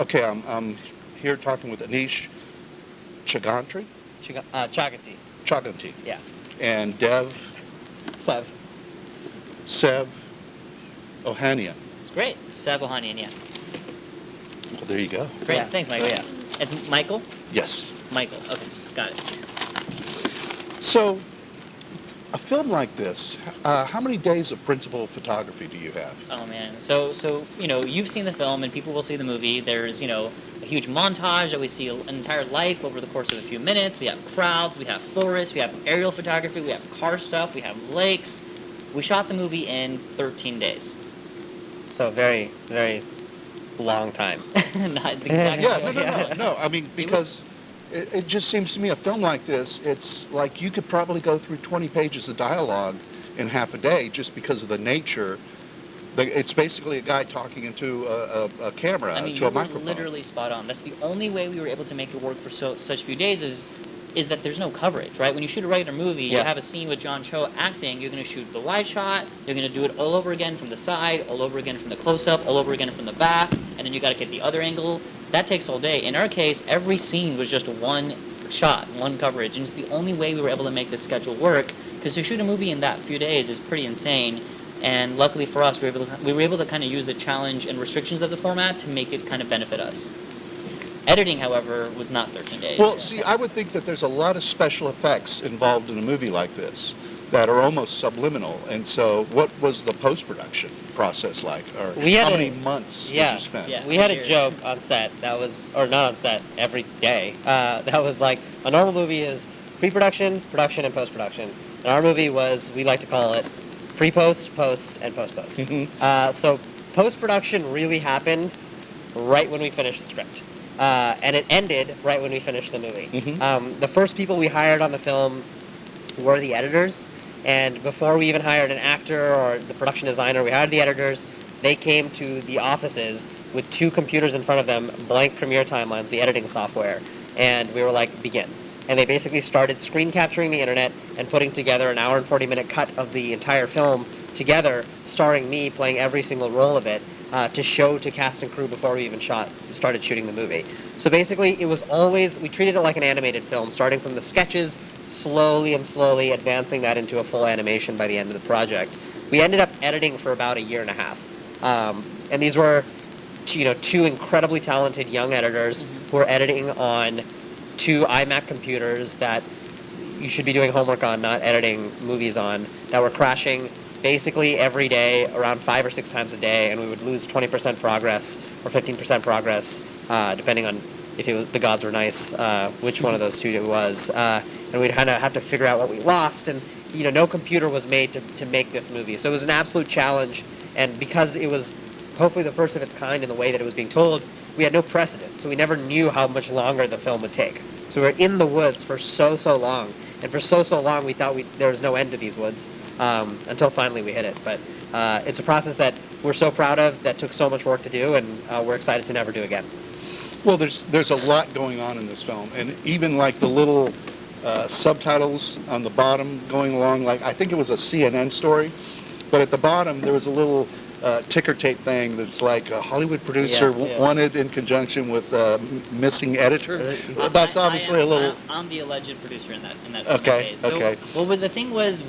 Okay, I'm here talking with Aneesh Chaganty, Chaganty. Chaganty, Yeah. and Dev Sev. Sev Ohanian. It's great. Sev Ohanian, yeah. Well, there you go. Great. Yeah. Thanks, Michael. Oh, yeah. It's Michael? Yes. Michael. Okay, got it. So, a film like this, how many days of principal photography do you have? Oh man. So you've seen the film and people will see the movie. There's a huge montage that we see an entire life over the course of a few minutes. We have crowds, we have forests, we have aerial photography, we have car stuff, we have lakes. We shot the movie in 13 days. So very, very long time. Not exactly. Yeah, no. I mean, because it just seems to me a film like this, it's like you could probably go through 20 pages of dialogue in half a day just because of the nature. It's basically a guy talking into a camera, I mean, to you a were microphone. literally spot on. That's the only way we were able to make it work for such few days is that there's no coverage, right? When you shoot a regular movie, you Yeah. have a scene with John Cho acting, you're going to shoot the wide shot, you're going to do it all over again from the side, all over again from the close-up, all over again from the back, and then you got to get the other angle. That takes all day. In our case, every scene was just one shot, one coverage, and it's the only way we were able to make this schedule work, because to shoot a movie in that few days is pretty insane. And luckily for us, we were able to kind of use the challenge and restrictions of the format to make it kind of benefit us. Editing, however, was not 13 days. Well, see, I would think that there's a lot of special effects involved in a movie like this that are almost subliminal. And so what was the post-production process like? Or how many months did you spend? Yeah. We had a Years. joke on set or not on set, every day. That was like, a normal movie is pre-production, production, and post-production. And our movie was, we like to call it pre-post, post, and post-post. Mhm. So post-production really happened right when we finished the script. And it ended right when we finished the movie. Mhm. The first people we hired on the film were the editors, and before we even hired an actor or the production designer, we hired the editors. They came to the offices with 2 computers in front of them, blank Premiere timelines, the editing software, and we were like, begin. And they basically started screen capturing the internet and putting together an hour and 40-minute cut of the entire film together, starring me playing every single role of it, to show to cast and crew before we even started shooting the movie. So basically, it was always, we treated it like an animated film, starting from the sketches, slowly and slowly advancing that into a full animation by the end of the project. We ended up editing for about a year and a half. And these were, 2 incredibly talented young editors who were editing on 2 iMac computers that you should be doing homework on, not editing movies on, that were crashing basically every day, around 5 or 6 times a day, and we would lose 20% progress or 15% progress, depending on if the gods were nice, which one of those 2 it was. And we'd kind of have to figure out what we lost, and no computer was made to make this movie. So it was an absolute challenge, and because it was hopefully the first of its kind in the way that it was being told, we had no precedent, so we never knew how much longer the film would take. So we were in the woods for so long, and for so long we thought there was no end to these woods, until finally we hit it. But it's a process that we're so proud of, that took so much work to do, and we're excited to never do again. Well, there's a lot going on in this film, and even like the little subtitles on the bottom going along, like I think it was a CNN story, but at the bottom there was a little ticker tape thing that's like a Hollywood producer wanted in conjunction with missing editor. That's obviously a little. I'm the alleged producer in that. Okay. Case. So, Okay. Well, the thing was,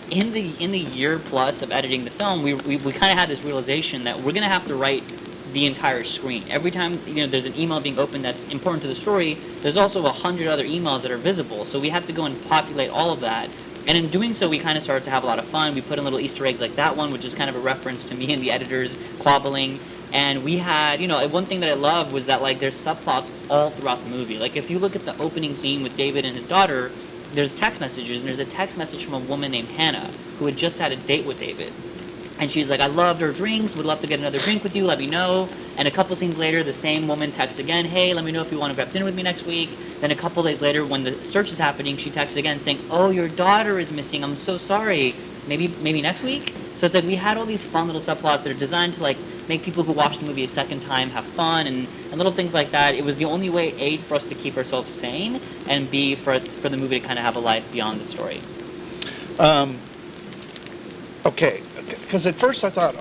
in the year plus of editing the film, we kind of had this realization that we're gonna have to write the entire screen. Every time there's an email being opened that's important to the story, there's also 100 other emails that are visible. So we have to go and populate all of that. And in doing so, we kind of started to have a lot of fun. We put in little Easter eggs like that one, which is kind of a reference to me and the editors quabbling. And we had, one thing that I loved was that there's subplots all throughout the movie. Like if you look at the opening scene with David and his daughter, there's text messages, and there's a text message from a woman named Hannah who had just had a date with David. And she's like, I loved our drinks, would love to get another drink with you, let me know. And a couple scenes later, the same woman texts again, hey, let me know if you want to grab dinner with me next week. Then a couple days later, when the search is happening, she texts again saying, oh, your daughter is missing, I'm so sorry. Maybe next week? So it's like we had all these fun little subplots that are designed to make people who watch the movie a second time have fun and little things like that. It was the only way, A, for us to keep ourselves sane, and B, for the movie to kind of have a life beyond the story. Okay, because at first I thought,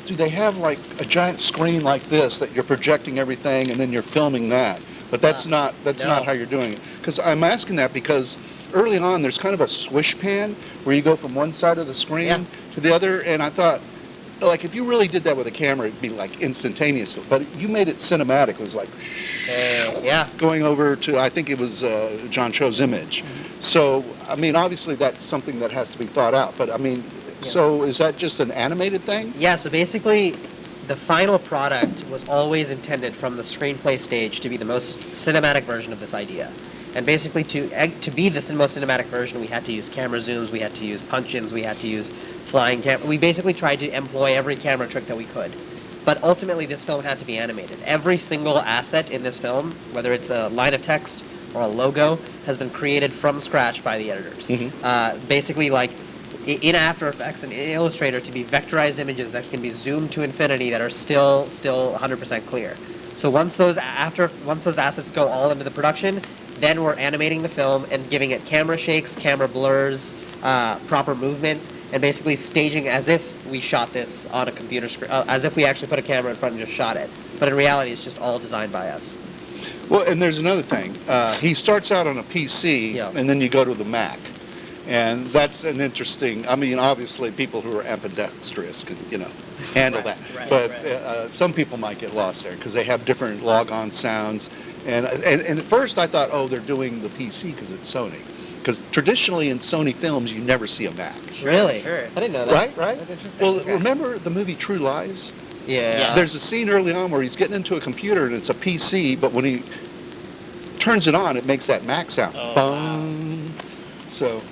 do they have like a giant screen like this that you're projecting everything and then you're filming that? But that's No. not how you're doing it. Because I'm asking that because early on there's kind of a swish pan where you go from one side of the screen Yeah. to the other, and I thought, like, if you really did that with a camera, it'd be like instantaneous. But you made it cinematic. It was like Yeah. going over to, I think it was John Cho's image. So, I mean, obviously that's something that has to be thought out. But I mean, so is that just an animated thing? Yeah, so basically, the final product was always intended from the screenplay stage to be the most cinematic version of this idea. And basically, to be the most cinematic version, we had to use camera zooms, we had to use punch-ins, we had to use flying camera. We basically tried to employ every camera trick that we could. But ultimately, this film had to be animated. Every single asset in this film, whether it's a line of text or a logo, has been created from scratch by the editors. Basically, like, in After Effects and in Illustrator, to be vectorized images that can be zoomed to infinity that are still 100% clear. So once those assets go all into the production, then we're animating the film and giving it camera shakes, camera blurs, proper movement, and basically staging as if we shot this on a computer screen, as if we actually put a camera in front and just shot it. But in reality, it's just all designed by us. Well, and there's another thing. He starts out on a PC, Yeah. and then you go to the Mac. And that's an interesting, I mean, obviously people who are ambidextrous can, handle that. right, But right. some people might get lost there because they have different logon sounds. And at first I thought, oh, they're doing the PC because it's Sony. Because traditionally in Sony films, you never see a Mac. Really? Sure. I didn't know that. Right? That's interesting. Well, Okay. remember the movie True Lies? Yeah. There's a scene early on where he's getting into a computer and it's a PC, but when he turns it on, it makes that Mac sound. Oh, Bum. So...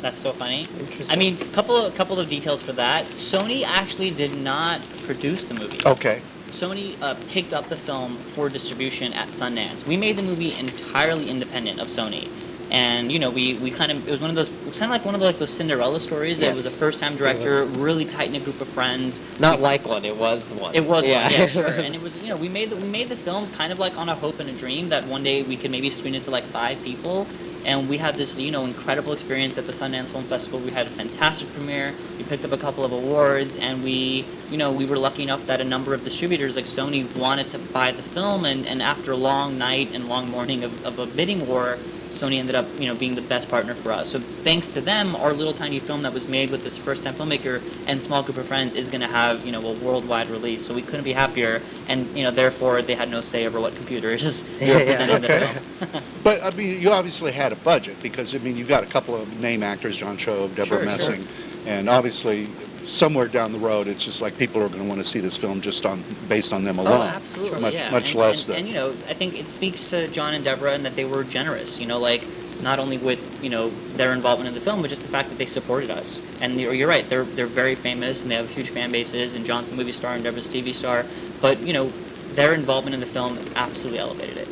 That's so funny. Interesting. I mean, couple of details for that. Sony actually did not produce the movie. Okay. Sony picked up the film for distribution at Sundance. We made the movie entirely independent of Sony. And we kind of, it was one of those, it's kind of like one of those Cinderella stories. That it was a Yes. first-time director, really tight-knit group of friends. Not like one, it was one. It was Yeah. one, yeah, sure. And it was, we made the film kind of like on a hope and a dream that one day we could maybe screen it to like 5 people. And we had this, incredible experience at the Sundance Film Festival. We had a fantastic premiere. We picked up a couple of awards, and we were lucky enough that a number of distributors like Sony wanted to buy the film. And after a long night and long morning of a bidding war, Sony ended up, being the best partner for us. So thanks to them, our little tiny film that was made with this first-time filmmaker and small group of friends is going to have, a worldwide release. So we couldn't be happier, and therefore they had no say over what computers Yeah, represented okay. the film. But, I mean, you obviously had a budget because, I mean, you've got a couple of name actors, John Cho, Deborah Sure, Messing, and obviously somewhere down the road, it's just like people are going to want to see this film just based on them alone. Oh, absolutely, Much, yeah. much and, less and, than. and, I think it speaks to John and Deborah and that they were generous, like not only with, their involvement in the film, but just the fact that they supported us. And you're right, they're very famous and they have huge fan bases, and John's a movie star and Deborah's a TV star, but, their involvement in the film absolutely elevated it.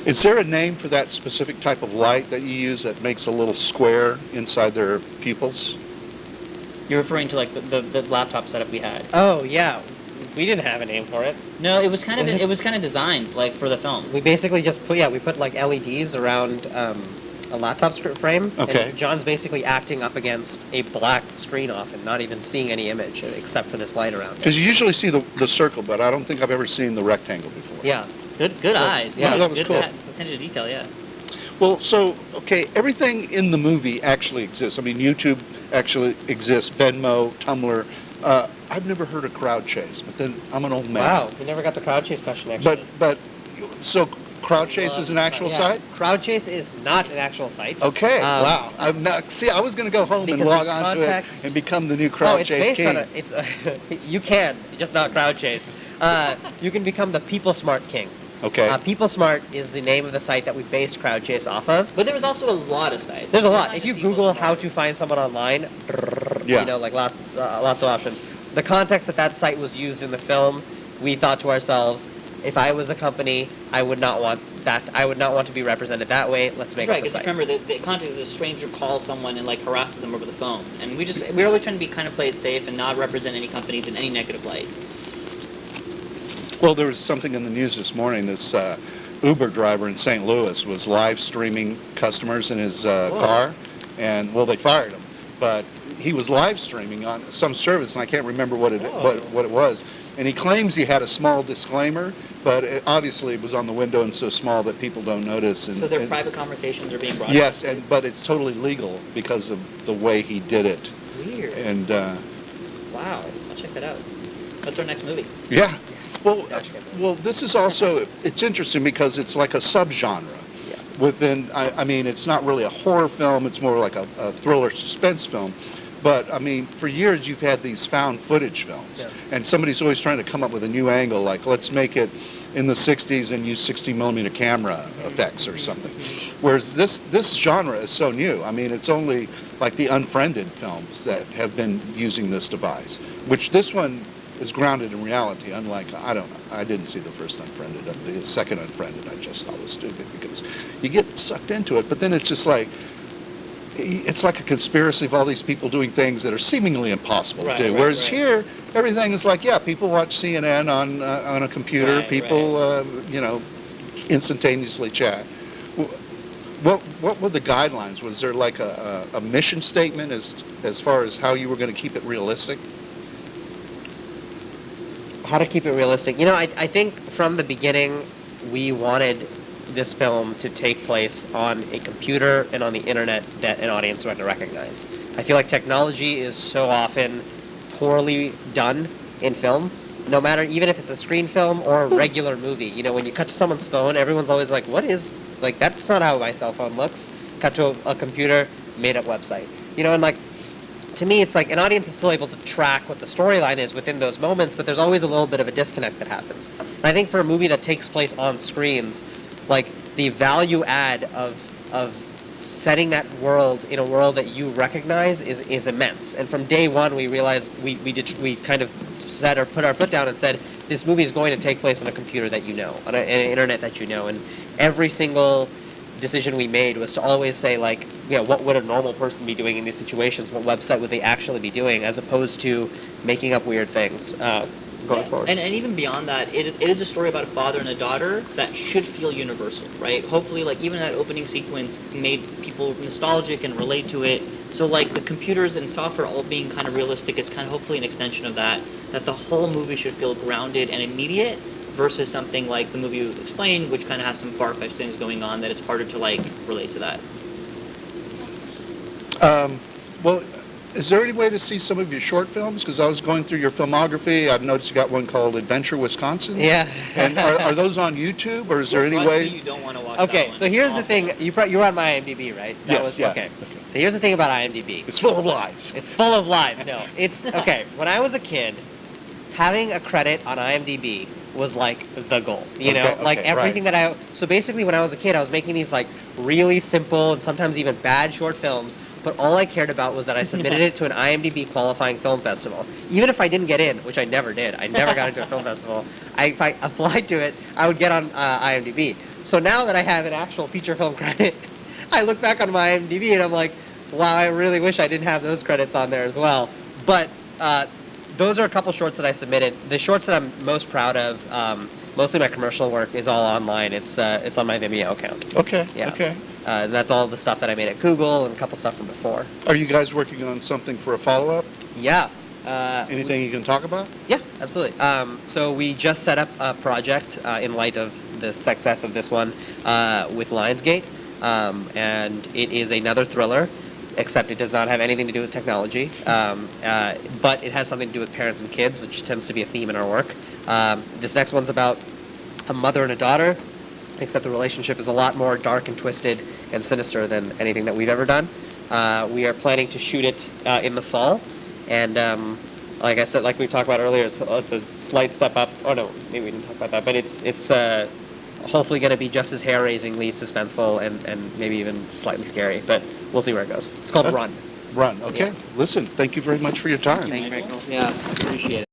Is there a name for that specific type of light that you use that makes a little square inside their pupils? You're referring to like the laptop setup we had. Oh, yeah. We didn't have a name for it. No, it was kind of designed like for the film. We basically just put like LEDs around a laptop frame. Okay. And John's basically acting up against a black screen off and not even seeing any image except for this light around it. Because you usually see the circle, but I don't think I've ever seen the rectangle before. Yeah. Good eyes. Yeah, that was good cool. attention to detail, yeah. Well, so, okay, everything in the movie actually exists. I mean, YouTube actually exists, Venmo, Tumblr. I've never heard of Crowd Chase, but then I'm an old man. Wow. We never got the crowd chase question actually. So Crowd Chase is an actual site? Crowd chase is not an actual site. Okay, wow. I'm not, see, I was going to go home and Because log the on to it context- and become the new Oh, Crowd it's Chase based king. on it's you can, just not crowd chase. You can become the People Smart king. Okay. People Smart is the name of the site that we based crowd chase off of. But there was also a lot of sites. There's a It's lot. not If just you People Google Smart. how to find someone online, Yeah. like lots of options. The context that site was used in the film, we thought to ourselves, if I was a company, I would not want that. I would not want to be represented that way. Let's make Right, up the because site. remember, the context is a stranger calls someone and like harasses them over the phone, and we're always trying to be kind of play it safe and not represent any companies in any negative light. Well, there was something in the news this morning. This Uber driver in St. Louis was live streaming customers in his car, and, well, they fired him. but he was live streaming on some service, and I can't remember what it was. And he claims he had a small disclaimer, but obviously it was on the window and so small that people don't notice. And, So their private conversations are being broadcast? Yes, but it's totally legal because of the way he did it. Weird. And wow, I'll check that out. What's our next movie? yeah, well, this is also, it's interesting because it's like a subgenre. Yeah. Within, I mean, it's not really a horror film, it's more like a thriller suspense film. But, I mean, for years you've had these found footage films, and somebody's always trying to come up with a new angle, like let's make it in the 60s and use 60 millimeter camera effects or something. Whereas this genre is so new. I mean, it's only like the Unfriended films that have been using this device, which this one is grounded in reality, unlike, I don't know, I didn't see the first Unfriended. The second Unfriended I just thought was stupid because you get sucked into it, but then it's just like, it's like a conspiracy of all these people doing things that are seemingly impossible to do. Whereas here, everything is like, yeah, people watch CNN on a computer. People, instantaneously chat. What were the guidelines? Was there like a mission statement as far as how you were going to keep it realistic? How to keep it realistic? You know, I think from the beginning we wanted this film to take place on a computer and on the internet that an audience would recognize. I feel like technology is so often poorly done in film, no matter, even if it's a screen film or a regular movie. You know, when you cut to someone's phone, everyone's always like, what is, like, that's not how my cell phone looks. Cut to a computer, made up website. You know, and like, to me, it's like an audience is still able to track what the storyline is within those moments, but there's always a little bit of a disconnect that happens. And I think for a movie that takes place on screens, like, the value add of setting that world in a world that you recognize is immense. And from day one, we realized we kind of said or put our foot down and said, this movie is going to take place on a computer that you know, on an internet that you know. And every single decision we made was to always say, like, you know, what would a normal person be doing in these situations? What website would they actually be doing, as opposed to making up weird things going forward. And even beyond that, it is a story about a father and a daughter that should feel universal, right? Hopefully, like, even that opening sequence made people nostalgic and relate to it. So, like, the computers and software all being kind of realistic is kind of hopefully an extension of that the whole movie should feel grounded and immediate, versus something like the movie you explained, which kind of has some far-fetched things going on that it's harder to, like, relate to that. Well, is there any way to see some of your short films? Because I was going through your filmography. I've noticed you got one called Adventure Wisconsin. Yeah. And are those on YouTube, or is there any way? You don't want to watch Okay, that one. so here's the thing. You're on my IMDb, right? Yes, yeah. Okay. So here's the thing about IMDb. It's full of lies. It's full of lies. No, it's okay. When I was a kid, having a credit on IMDb was like the goal. You know, like everything that So basically, when I was a kid, I was making these like really simple and sometimes even bad short films. But all I cared about was that I submitted it to an IMDb qualifying film festival. Even if I didn't get in, which I never did, I never got into a film festival. If I applied to it, I would get on IMDb. So now that I have an actual feature film credit, I look back on my IMDb and I'm like, wow, I really wish I didn't have those credits on there as well. But those are a couple shorts that I submitted. The shorts that I'm most proud of, mostly my commercial work, is all online. It's on my Vimeo account. Okay. Yeah. Okay. That's all the stuff that I made at Google and a couple stuff from before. Are you guys working on something for a follow-up? Yeah. Anything you can talk about? Yeah, absolutely. So we just set up a project in light of the success of this one with Lionsgate, and it is another thriller, except it does not have anything to do with technology, but it has something to do with parents and kids, which tends to be a theme in our work. This next one's about a mother and a daughter, except the relationship is a lot more dark and twisted and sinister than anything that we've ever done. We are planning to shoot it in the fall, and like I said, like we talked about earlier, it's a slight step up. Oh no, maybe we didn't talk about that, but it's hopefully going to be just as hair-raisingly suspenseful and maybe even slightly scary, but we'll see where it goes. It's called Run. Run. Okay. Yeah. Listen, thank you very much for your time. Thank you, Michael. Michael. Yeah, appreciate it.